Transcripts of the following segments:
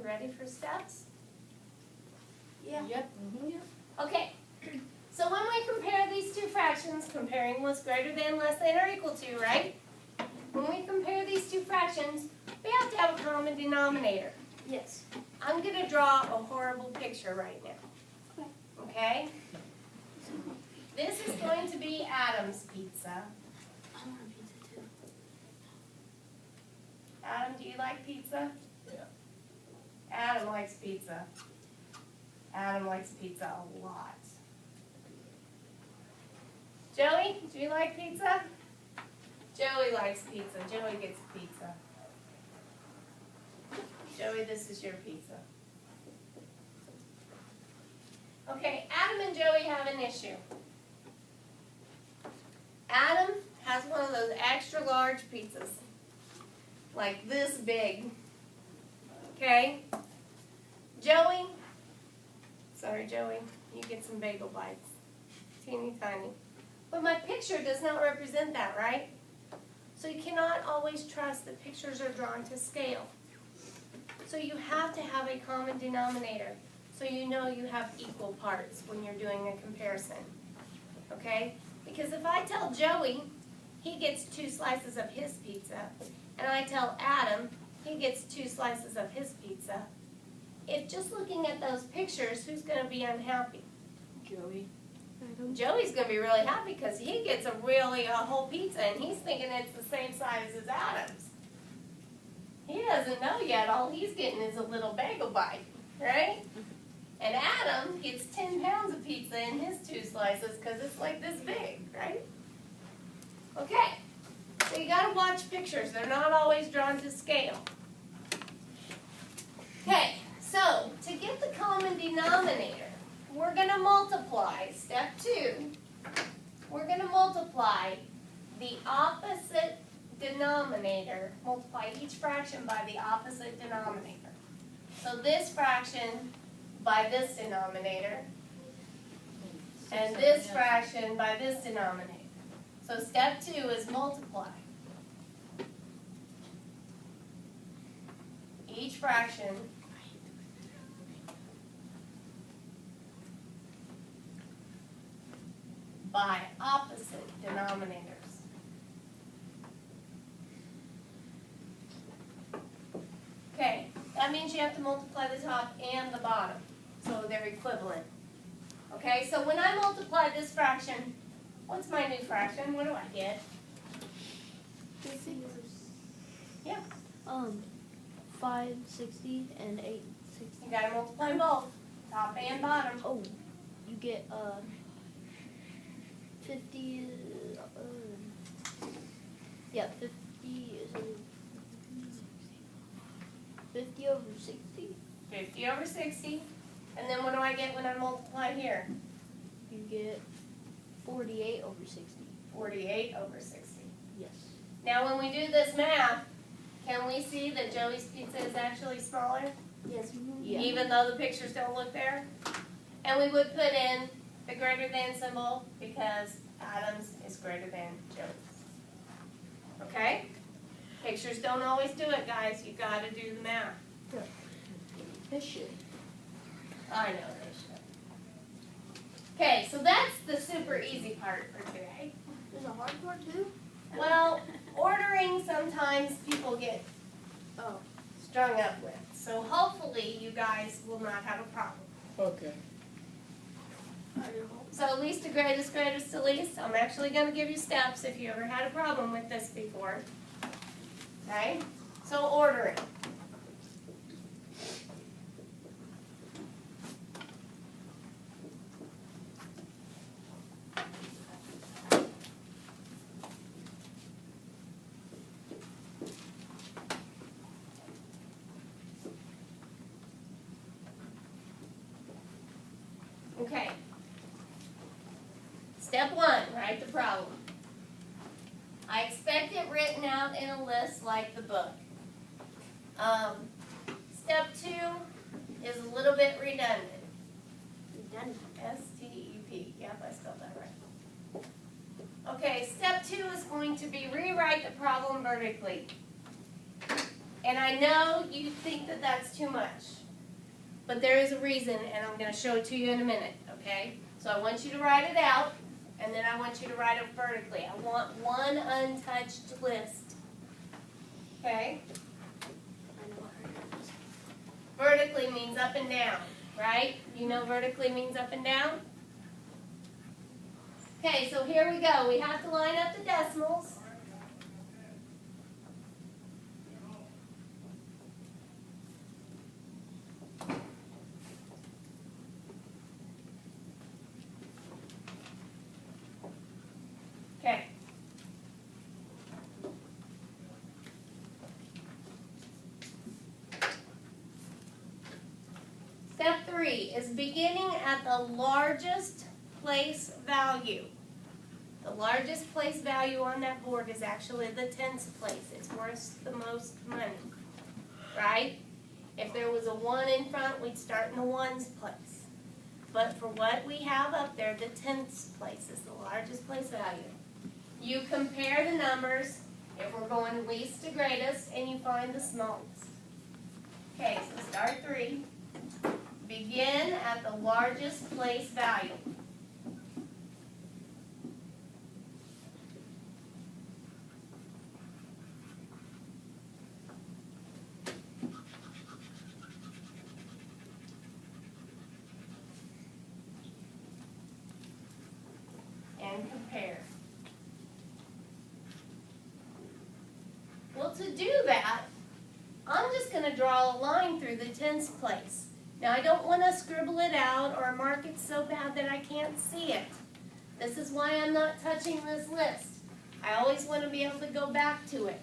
ready for steps? Yeah. Yep. Okay, so when we compare these two fractions, comparing what's greater than, less than, or equal to, right? When we compare these two fractions, we have to have a common denominator. Yes. I'm going to draw a horrible picture right now. Okay? This is going to be Adam's pizza. I want a pizza too. Adam, do you like pizza? Yeah. Adam likes pizza. Adam likes pizza a lot. Joey, do you like pizza? Joey likes pizza. Joey gets pizza. Joey, this is your pizza. Okay, Adam and Joey have an issue. Adam has one of those extra large pizzas, like this big. Okay? Joey, sorry Joey, you get some bagel bites. Teeny tiny. But my picture does not represent that, right? So you cannot always trust that pictures are drawn to scale. So you have to have a common denominator, so you know you have equal parts when you're doing a comparison. Okay? Because if I tell Joey he gets 2 slices of his pizza, and I tell Adam he gets 2 slices of his pizza, if just looking at those pictures, who's going to be unhappy? Joey. Joey's going to be really happy because he gets a whole pizza, and he's thinking it's the same size as Adam's. He doesn't know yet. All he's getting is a little bagel bite, right? And Adam gets 10 pounds of pizza in his 2 slices because it's like this big, right? Okay, so you got to watch pictures. They're not always drawn to scale. Okay, so to get the common denominator, we're going to multiply. Step 2, we're going to multiply the opposite denominator, multiply each fraction by the opposite denominator. So this fraction by this denominator, and this fraction by this denominator. So step 2 is multiply each fraction by opposite denominators. Okay, that means you have to multiply the top and the bottom, so they're equivalent. Okay, so when I multiply this fraction, what's my new fraction? What do I get? Yeah. 560 and 860. You gotta multiply both, top and bottom. Oh, you get 50. Yeah, 50 is 50 over 60. 50 over 60. And then what do I get when I multiply here? You get 48 over 60. 48 over 60. Yes. Now when we do this math, can we see that Joey's pizza is actually smaller? Yes. Yeah. Even though the pictures don't look there? And we would put in the greater than symbol because Adam's is greater than Joey's. Okay? Pictures don't always do it, guys. You got to do the math. They should. I know they should. Okay, so that's the super easy part for today. There's a hard part too? Well, ordering sometimes people get Oh. strung up with. So hopefully you guys will not have a problem. Okay. So least to greatest, greatest to least. I'm actually going to give you steps if you ever had a problem with this before. Okay? So ordering. Okay. Step 1, write the problem. I expect it written out in a list like the book. Step 2 is a little bit redundant. S-T-E-P. Yep, I spelled that right. Okay, step 2 is going to be rewrite the problem vertically. And I know you think that that's too much, but there is a reason, and I'm going to show it to you in a minute, okay? So I want you to write it out, and then I want you to write it vertically. I want one untouched list, okay? Vertically means up and down, right? You know vertically means up and down? Okay, so here we go. We have to line up the decimals. Okay. Step 3 is beginning at the largest place value. The largest place value on that board is actually the tens place. It's worth the most money, right? If there was a 1 in front, we'd start in the ones place. But for what we have up there, the tenths place is the largest place value. You compare the numbers if we're going least to greatest, and you find the smallest. Okay, so start 3. Begin at the largest place value. And compare. Well, to do that, I'm just going to draw a line through the tens place. Now, I don't want to scribble it out or mark it so bad that I can't see it. This is why I'm not touching this list. I always want to be able to go back to it.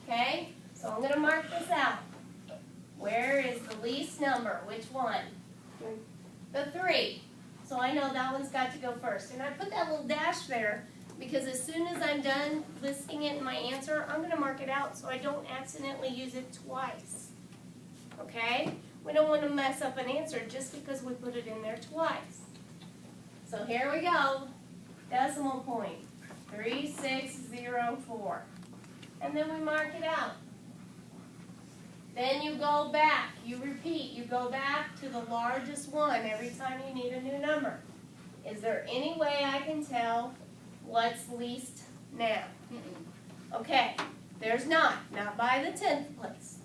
Okay? So I'm going to mark this out. Where is the least number? Which one? The 3. So I know that one's got to go first. And I put that little dash there because as soon as I'm done listing it in my answer, I'm going to mark it out so I don't accidentally use it twice. Okay? We don't want to mess up an answer just because we put it in there twice. So here we go. Decimal point. 3604. And then we mark it out. Then you go back. You repeat. You go back to the largest one every time you need a new number. Is there any way I can tell what's least now? Okay. There's not. Not by the tenth place.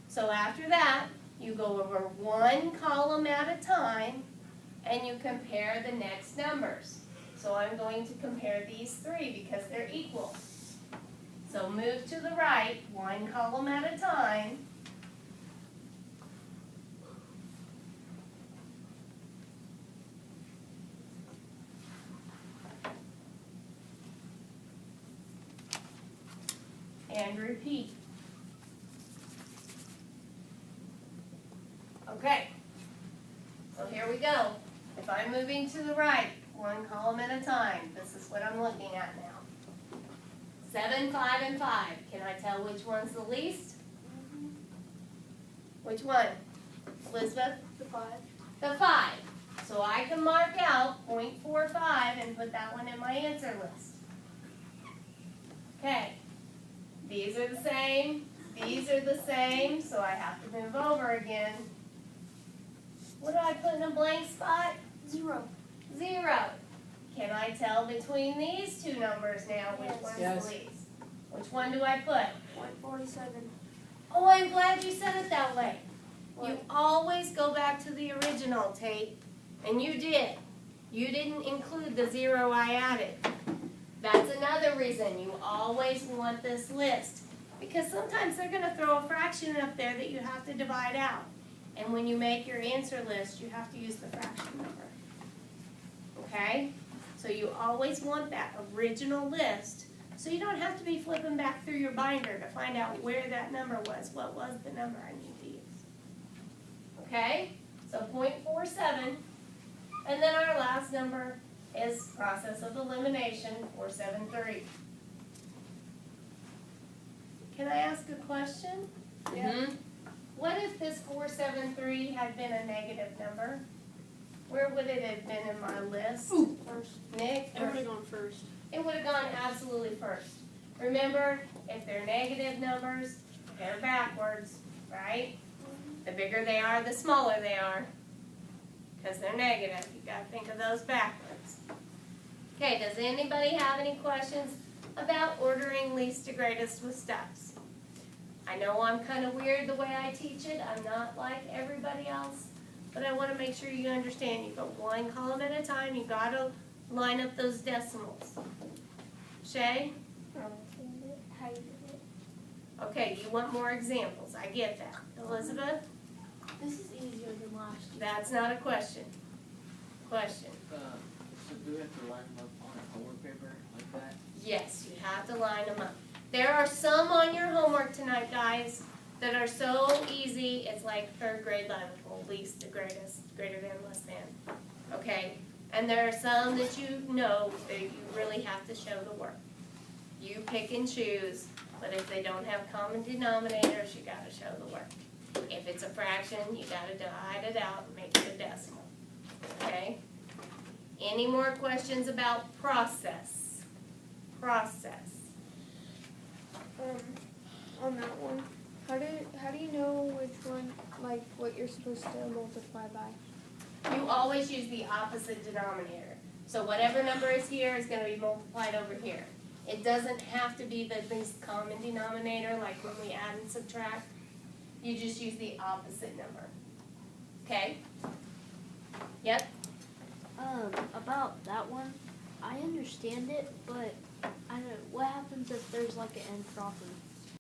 So after that, you go over one column at a time, and you compare the next numbers. So I'm going to compare these 3 because they're equal. So move to the right, one column at a time. And repeat. Okay, so here we go. If I'm moving to the right, one column at a time, this is what I'm looking at now. 7, 5, and 5. Can I tell which one's the least? Which one? Elizabeth? The 5. The 5. So I can mark out 0.45 and put that one in my answer list. Okay. These are the same. These are the same, so I have to move over again. What do I put in a blank spot? 0. 0. Can I tell between these two numbers now which one's Yes. the least? Which one do I put? 0.47. Oh, I'm glad you said it that way. What? You always go back to the original, Tate. And you did. You didn't include the 0 I added. That's another reason you always want this list. Because sometimes they're going to throw a fraction up there that you have to divide out. And when you make your answer list, you have to use the fraction number. Okay? So you always want that original list so you don't have to be flipping back through your binder to find out where that number was. What was the number I need to use? Okay? So 0.47. And then our last number is process of elimination, 473. Can I ask a question? Yeah. What if this 473 had been a negative number? Where would it have been in my list? First. Nick? It would have gone first. It would have gone absolutely first. Remember, if they're negative numbers, They're backwards, right? The bigger they are, the smaller they are. Because they're negative. You gotta think of those backwards. Okay, does anybody have any questions about ordering least to greatest with steps? I know I'm kind of weird the way I teach it. I'm not like everybody else. But I want to make sure you understand. You go one column at a time. You got to line up those decimals. Shay? How you do it? Okay, you want more examples. I get that. Elizabeth? This is easier than last year. That's not a question. Question. So do we have to line them up on a homework paper like that? Yes, you have to line them up. There are some on your homework tonight, guys, that are so easy, it's like third grade level, least to greatest, greater than, less than. Okay? And there are some that you know that you really have to show the work. You pick and choose, but if they don't have common denominators, you gotta show the work. If it's a fraction, you gotta divide it out and make it a decimal. Okay? Any more questions about process? Process. On that one, how do you know which one, like, what you're supposed to multiply by? You always use the opposite denominator. So whatever number is here is gonna be multiplied over here. It doesn't have to be the least common denominator, like when we add and subtract. You just use the opposite number. Okay? Yep? About that one, I understand it, but I don't. What happens if there's like an improper?